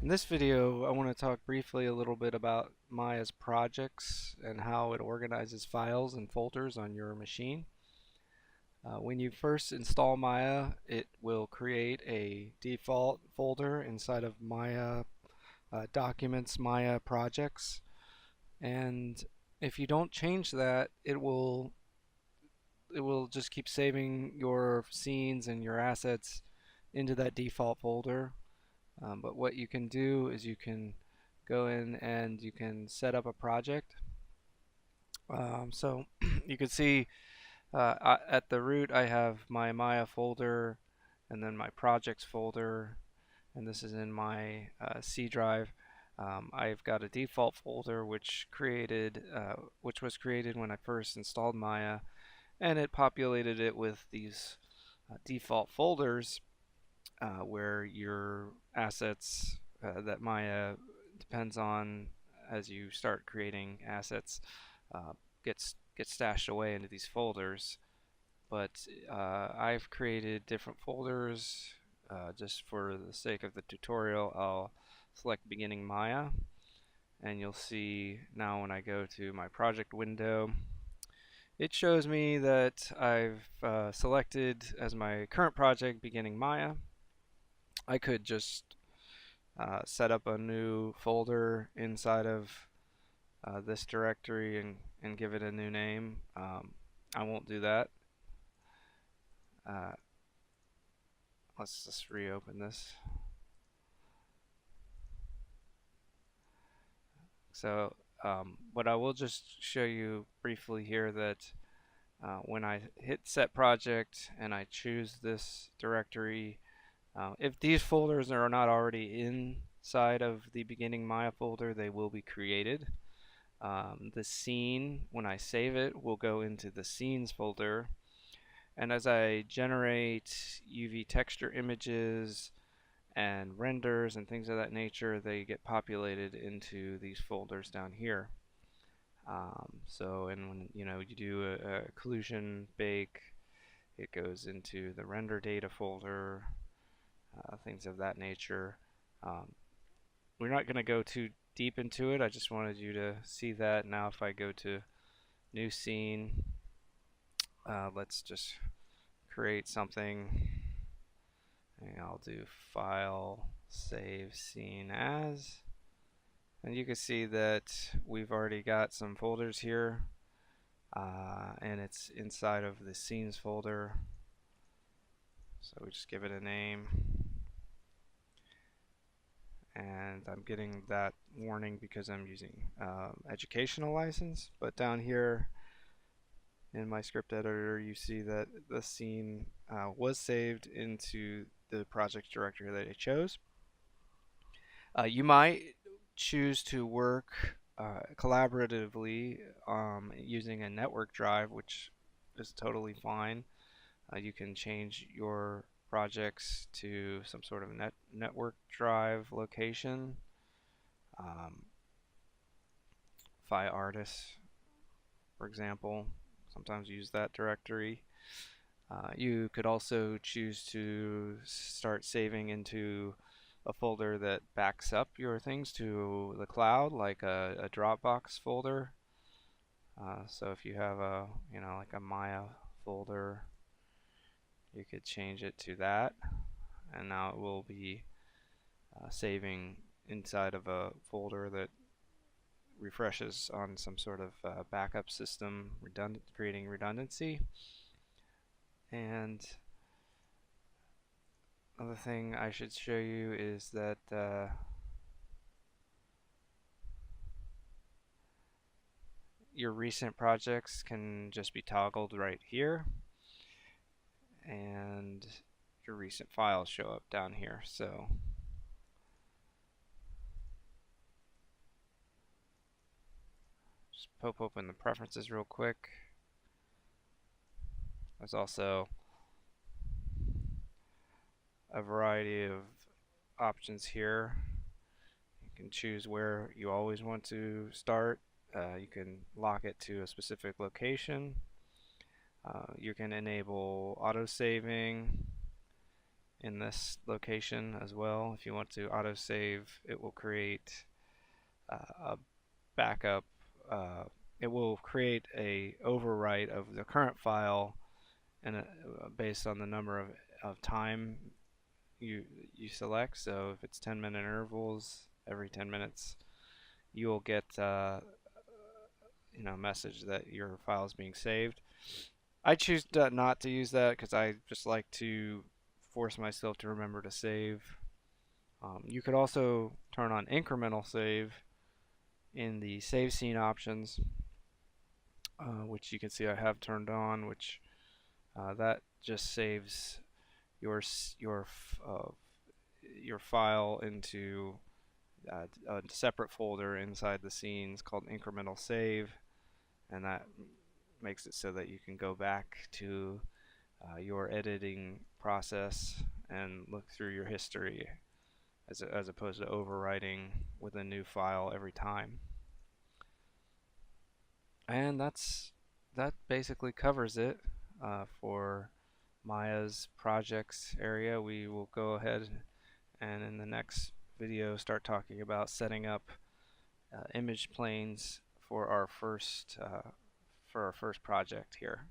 In this video, I want to talk briefly a little bit about Maya's projects and how it organizes files and folders on your machine. When you first install Maya, it will create a default folder inside of Maya Documents, Maya Projects, and if you don't change that, it will just keep saving your scenes and your assets into that default folder. But what you can do is you can go in and you can set up a project. So you can see at the root I have my Maya folder and then my projects folder, and this is in my C drive. I've got a default folder which was created when I first installed Maya, and it populated it with these default folders where your assets that Maya depends on as you start creating assets uh, gets stashed away into these folders. But I've created different folders just for the sake of the tutorial. I'll select beginning Maya, and you'll see now when I go to my project window, it shows me that I've selected as my current project beginning Maya. I could just set up a new folder inside of this directory and give it a new name. I won't do that. Uh, let's just reopen this. So what I will just show you briefly here that when I hit set project and I choose this directory, if these folders are not already inside of the beginning Maya folder, they will be created. The scene, when I save it, will go into the scenes folder, and as I generate UV texture images and renders and things of that nature, they get populated into these folders down here. And when you do a occlusion bake, it goes into the render data folder, things of that nature. Um, we're not going to go too deep into it. I just wanted you to see that. Now if I go to new scene, let's just create something, and I'll do file, save scene as, and you can see that we've already got some folders here, and it's inside of the scenes folder, so we just give it a name. And I'm getting that warning because I'm using educational license, but down here in my script editor you see that the scene was saved into the project directory that I chose. You might choose to work collaboratively using a network drive, which is totally fine. You can change your projects to some sort of network drive location. FIEA artists, for example, sometimes use that directory. You could also choose to start saving into a folder that backs up your things to the cloud, like a Dropbox folder. So if you have like a Maya folder, you could change it to that, and now it will be saving inside of a folder that refreshes on some sort of backup system, creating redundancy. And another thing I should show you is that your recent projects can just be toggled right here, and your recent files show up down here. So just pop open the preferences real quick. There's also a variety of options here. You can choose where you always want to start. You can lock it to a specific location. You can enable auto-saving. in this location as well. If you want to autosave, it will create a backup. Uh, it will create a overwrite of the current file and based on the number of time you you select. So if it's 10-minute intervals, every 10 minutes you will get a message that your file is being saved. I choose not to use that because I just like to force myself to remember to save. You could also turn on incremental save in the save scene options, which you can see I have turned on, which that just saves your your file into a separate folder inside the scenes called incremental save, and that makes it so that you can go back to your editing process and look through your history as opposed to overwriting with a new file every time. And that basically covers it for Maya's projects area. We will go ahead and in the next video start talking about setting up image planes for our first project here.